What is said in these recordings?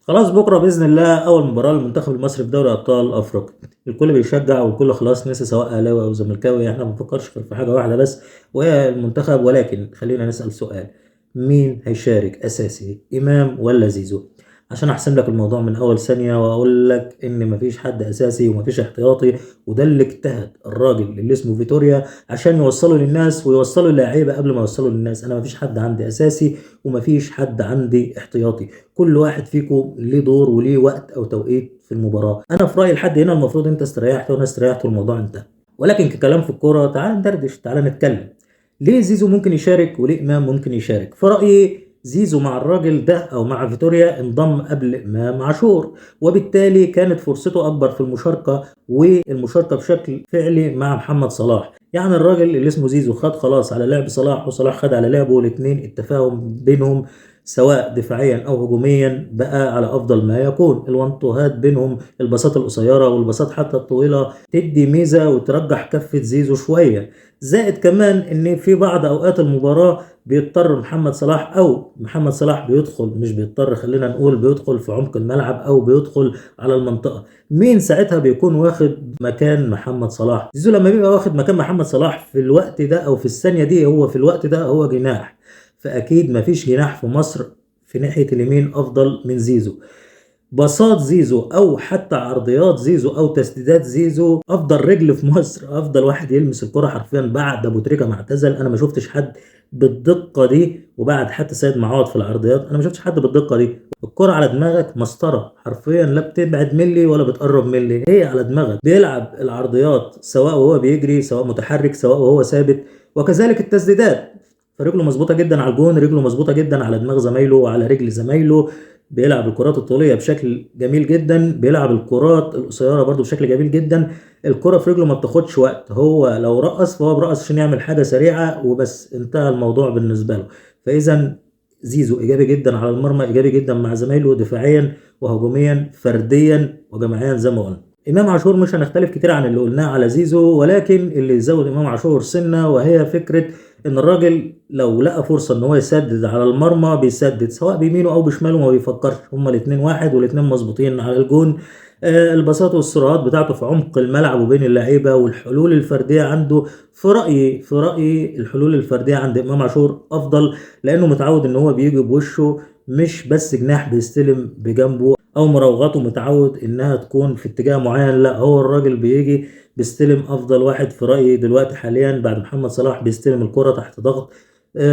خلاص بكره باذن الله اول مباراه للمنتخب المصري في دوري ابطال افريقيا. الكل بيشجع والكل خلاص نسي سواء اهلاوي او زملكاوي، احنا ما بنفكرش غير في حاجه واحده بس وهي المنتخب. ولكن خلينا نسال سؤال: مين هيشارك اساسي، امام ولا زيزو؟ عشان احسم لك الموضوع من اول ثانيه واقول لك ان مفيش حد اساسي ومفيش احتياطي، وده اللي اجتهد الراجل اللي اسمه فيتوريا عشان يوصله للناس ويوصله للعيبه قبل ما يوصله للناس. انا مفيش حد عندي اساسي ومفيش حد عندي احتياطي، كل واحد فيكم ليه دور وليه وقت او توقيت في المباراه. انا في رايي لحد هنا المفروض انت استريحت وانا استريحت والموضوع انتهى. ولكن ككلام في الكوره تعال ندردش، تعال نتكلم. ليه زيزو ممكن يشارك وليه امام ممكن يشارك؟ في رايي زيزو مع الراجل ده او مع فيتوريا انضم قبل امام عاشور، وبالتالي كانت فرصته اكبر في المشاركه والمشاركه بشكل فعلي مع محمد صلاح. يعني الراجل اللي اسمه زيزو خد خلاص على لعب صلاح وصلاح خد على لعبه، الاثنين التفاهم بينهم سواء دفاعيا او هجوميا بقى على افضل ما يكون. الوانتوهات بينهم، البساط القصيره والبساط حتى الطويله تدي ميزه وترجح كفه زيزو شويه. زائد كمان ان في بعض اوقات المباراه بيضطر محمد صلاح او محمد صلاح بيدخل، مش بيضطر، خلينا نقول بيدخل في عمق الملعب او بيدخل على المنطقه. مين ساعتها بيكون واخد مكان محمد صلاح؟ زيزو لما بيبقى واخد مكان محمد صلاح في الوقت ده او في الثانيه دي، هو في الوقت ده هو جناح، فاكيد مفيش جناح في مصر في ناحيه اليمين افضل من زيزو. باصات زيزو او حتى عرضيات زيزو او تسديدات زيزو، افضل رجل في مصر، افضل واحد يلمس الكره حرفيا بعد ابو تريكه ما اعتزل. انا ما شفتش حد بالدقه دي، وبعد حتى سيد معوض في العرضيات انا ما شفتش حد بالدقه دي. الكره على دماغك مسطره حرفيا، لا بتبعد ملي ولا بتقرب ملي، هي على دماغك. بيلعب العرضيات سواء وهو بيجري سواء متحرك سواء وهو ثابت، وكذلك التسديدات. فرجله مظبوطه جدا على الجون، رجله مظبوطه جدا على دماغ زمايله وعلى رجل زمايله. بيلعب الكرات الطوليه بشكل جميل جدا، بيلعب الكرات القصيره برضو بشكل جميل جدا. الكره في رجله ما بتاخدش وقت، هو لو رقص فهو برقص عشان يعمل حاجه سريعه وبس، انتهى الموضوع بالنسبه له. فاذا زيزو ايجابي جدا على المرمى، ايجابي جدا مع زمايله دفاعيا وهجوميا فرديا وجماعيا زي ما قلنا. امام عاشور مش هنختلف كتير عن اللي قلناه على زيزو، ولكن اللي يزود امام عاشور سنه وهي فكره ان الراجل لو لقى فرصه ان هو يسدد على المرمى بيسدد سواء بيمينه او بشماله، ما بيفكرش، هما الاثنين واحد والاثنين مظبوطين على الجون. البساطه والسرعات بتاعته في عمق الملعب وبين اللعيبه، والحلول الفرديه عنده في رايي الحلول الفرديه عند امام عاشور افضل، لانه متعود ان هو بيجي بوشه، مش بس جناح بيستلم بجنبه او مراوغاته متعود انها تكون في اتجاه معين، لا هو الراجل بيجي بيستلم. افضل واحد في رايي دلوقتي حاليا بعد محمد صلاح بيستلم الكره تحت ضغط،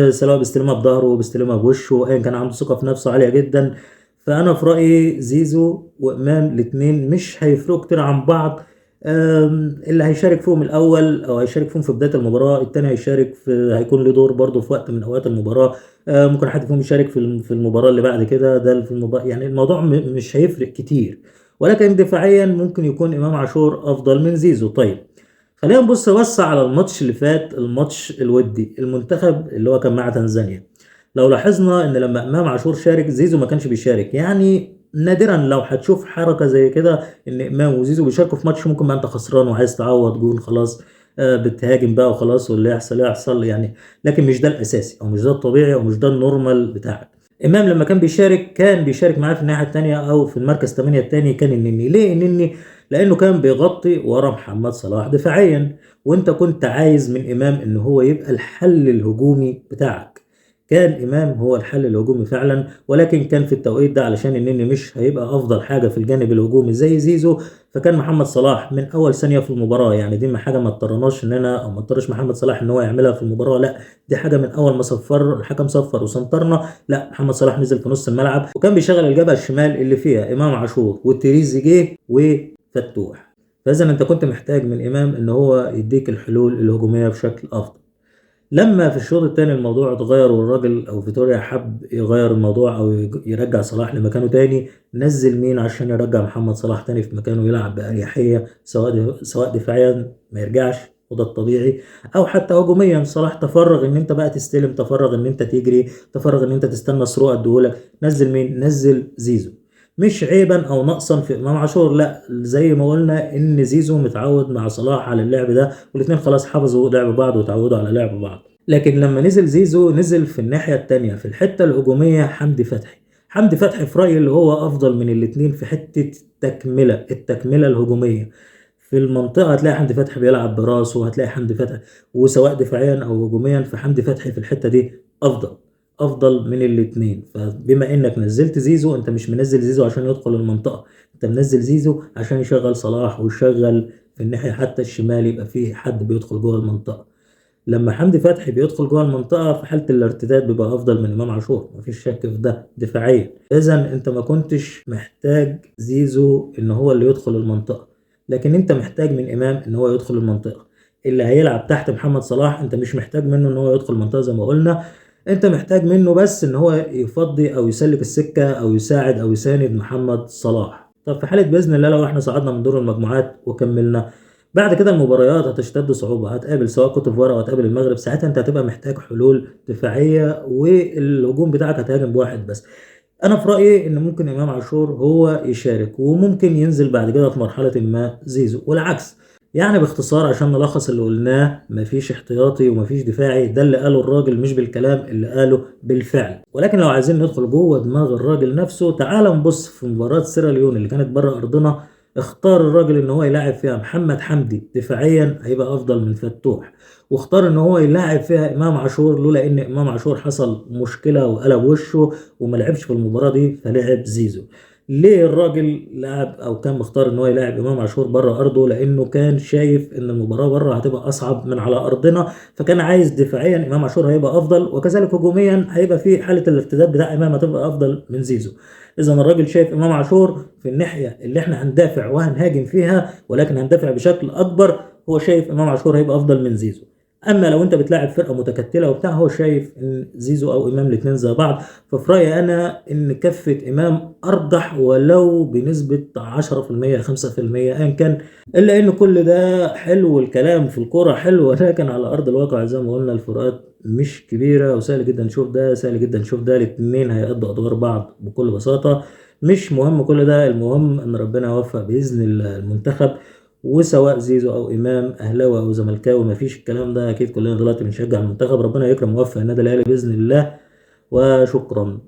سواء بيستلمها بظهره بيستلمها بوشه، ايا كان عنده ثقه في نفسه عاليه جدا. فانا في رايي زيزو وامام الاثنين مش هيفرقوا كتير عن بعض. اللي هيشارك فيهم الاول او هيشارك فيهم في بدايه المباراه، الثاني هيشارك في، هيكون له دور برضه في وقت من اوقات المباراه. ممكن حد فيهم يشارك في المباراه اللي بعد كده، ده في المباراه يعني الموضوع مش هيفرق كتير. ولكن دفاعيا ممكن يكون امام عاشور افضل من زيزو. طيب خلينا نبص بس على الماتش اللي فات، الماتش الودي المنتخب اللي هو كان مع تنزانيا. لو لاحظنا ان لما امام عاشور شارك زيزو ما كانش بيشارك، يعني نادرا لو هتشوف حركه زي كده ان امام وزيزو بيشاركوا في ماتش ممكن ما انت خسران وعايز تعوض جون خلاص، بتهاجم بقى وخلاص واللي يحصل يحصل يعني. لكن مش ده الاساسي او مش ده الطبيعي او مش ده النورمال بتاعك. امام لما كان بيشارك كان بيشارك معاه في الناحيه الثانيه او في المركز 8 الثاني كان النني. ليه النني؟ لانه كان بيغطي ورا محمد صلاح دفاعيا، وانت كنت عايز من امام ان هو يبقى الحل الهجومي بتاعك. كان امام هو الحل الهجومي فعلا، ولكن كان في التوقيت ده علشان النني مش هيبقى افضل حاجه في الجانب الهجومي زي زيزو، فكان محمد صلاح من اول ثانيه في المباراه. يعني دي حاجه ما اضطرناش اننا او ما اضطرش محمد صلاح ان هو يعملها في المباراه، لا دي حاجه من اول ما صفر الحكم صفر وسنطرنا، لا محمد صلاح نزل في نص الملعب وكان بيشغل الجبهه الشمال اللي فيها امام عاشور وتريزيجيه وفتوح. فاذا انت كنت محتاج من امام ان هو يديك الحلول الهجوميه بشكل افضل. لما في الشوط الثاني الموضوع اتغير والراجل او فيتوريا حب يغير الموضوع او يرجع صلاح لمكانه تاني، نزل مين عشان يرجع محمد صلاح تاني في مكانه يلعب بأريحية، سواء دفاعيا ما يرجعش وده الطبيعي، او حتى هجوميا صلاح تفرغ ان انت بقى تستلم، تفرغ ان انت تجري، تفرغ ان انت تستنى سروق اديهولك. نزل مين؟ نزل زيزو. مش عيبا او نقصا في امام عاشور، لا زي ما قلنا ان زيزو متعود مع صلاح على اللعب ده والاثنين خلاص حفظوا لعب بعض وتعودوا على لعب بعض. لكن لما نزل زيزو نزل في الناحية التانية في الحتة الهجومية حمدي فتحي. حمدي فتحي في رايي اللي هو افضل من الاثنين في حته التكمله الهجوميه. في المنطقه هتلاقي حمدي فتحي بيلعب براسه، هتلاقي حمدي فتحي وسواء دفاعيا او هجوميا، فحمدي فتحي في الحته دي افضل من الاثنين. فبما انك نزلت زيزو، انت مش منزل زيزو عشان يدخل المنطقه، انت منزل زيزو عشان يشغل صلاح ويشغل في الناحيه حتى الشمال، يبقى فيه حد بيدخل جوه المنطقه. لما حمدي فتحي بيدخل جوه المنطقه في حاله الارتداد بيبقى افضل من امام عاشور، مفيش شك في ده دفاعيا. اذا انت ما كنتش محتاج زيزو ان هو اللي يدخل المنطقه، لكن انت محتاج من امام ان هو يدخل المنطقه. اللي هيلعب تحت محمد صلاح انت مش محتاج منه ان هو يدخل المنطقه زي ما قلنا، انت محتاج منه بس ان هو يفضي او يسلك السكه او يساعد او يساند محمد صلاح. طب في حاله باذن الله لو احنا صعدنا من دور المجموعات وكملنا، بعد كده المباريات هتشتد صعوبة، هتقابل سواء كوت ديفوار او هتقابل المغرب، ساعتها انت هتبقى محتاج حلول دفاعية والهجوم بتاعك هتهاجم بواحد بس. انا في رأيي ان ممكن امام عاشور هو يشارك، وممكن ينزل بعد كده في مرحلة ما زيزو، والعكس. يعني باختصار عشان نلخص اللي قلناه، مفيش احتياطي ومفيش دفاعي، ده اللي قاله الراجل مش بالكلام، اللي قاله بالفعل. ولكن لو عايزين ندخل جوه دماغ الراجل نفسه، تعال نبص في مباراة سيراليون اللي كانت بره ارضنا. اختار الراجل ان هو يلاعب فيها محمد حمدي دفاعيا هيبقى افضل من فتوح، واختار ان هو يلاعب فيها امام عاشور لولا ان امام عاشور حصل مشكله وقلب وشه وما لعبش في المباراه دي فلعب زيزو. ليه الراجل لعب او كان مختار ان هو يلاعب امام عاشور بره ارضه؟ لانه كان شايف ان المباراه بره هتبقى اصعب من على ارضنا، فكان عايز دفاعيا امام عاشور هيبقى افضل، وكذلك هجوميا هيبقى في حاله الارتداد بتاع امام هتبقى افضل من زيزو. اذا الراجل شايف امام عاشور في الناحيه اللي احنا هندافع وهنهاجم فيها ولكن هندافع بشكل اكبر، هو شايف امام عاشور هيبقى افضل من زيزو. اما لو انت بتلاعب فرقه متكتله وبتاع، هو شايف ان زيزو او امام الاثنين زي بعض. ففي رايي انا ان كفه امام ارجح ولو بنسبه 10% 5% ايا كان. الا ان كل ده حلو، والكلام في الكوره حلو، ولكن على ارض الواقع زي ما قلنا الفروقات مش كبيره، وسهل جدا نشوف ده سهل جدا نشوف ده، الاثنين هيأدوا ادوار بعض بكل بساطه. مش مهم كل ده، المهم ان ربنا يوفق باذن الله المنتخب. وسواء زيزو او امام، اهلاوي او زملكاوي، مفيش الكلام ده، اكيد كلنا دلوقتي بنشجع المنتخب. ربنا يكرم ويوفق النادي الاهلي باذن الله. وشكرا.